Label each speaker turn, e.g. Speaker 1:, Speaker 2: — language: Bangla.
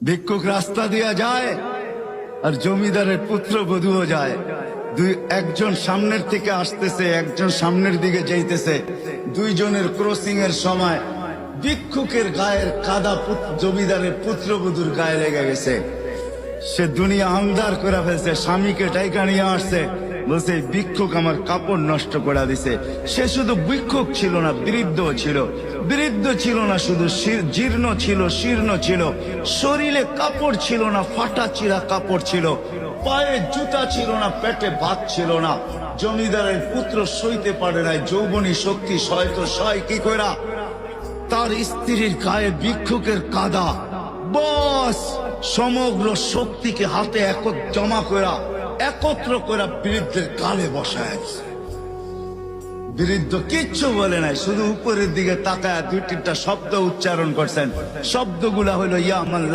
Speaker 1: ভিক্ষুক রাস্তা দিয়া যায় আর জমিদারের পুত্রবধূও যায়। একজন সামনের থেকে আসতেছে, একজন সামনের দিকে যাইতেছে। দুইজনের ক্রসিং এর সময় ভিক্ষুকের গায়ের কাদা জমিদারের পুত্রবধূর গায়ে লেগে গেছে। সে দুনিয়া আন্ধার করে ফেলছে, স্বামীকে টাইকা নিয়ে আসছে, বলছে ভিক্ষুক আমার কাপড় নষ্ট করে দিছে। সে শুধু ভিক্ষুক ছিল না, বৃদ্ধ ছিল। বৃদ্ধ ছিল না শুধু, জীর্ণ ছিল, শীর্ণ ছিল। শরীরে কাপড় ছিল না, ফাটা চিরা কাপড় ছিল। পায়ে জুতা ছিল না, পেটে ভাত ছিল না। জমিদারের পুত্র সইতে পারে নাই, যৌবনী শক্তি সয় তো সয় কি কইরা তার স্ত্রীর গায়ে ভিক্ষুকের কাদা। বস সমগ্র শক্তিকে হাতে জমা করা, একত্র করা বৃদ্ধের গালে বসায়। বৃদ্ধ কিচ্ছু বলে নাই, শুধু উপরের দিকে তাকায় দুই তিনটা শব্দ উচ্চারণ করছেন। শব্দগুলা হলো ইয়া আল্লাহ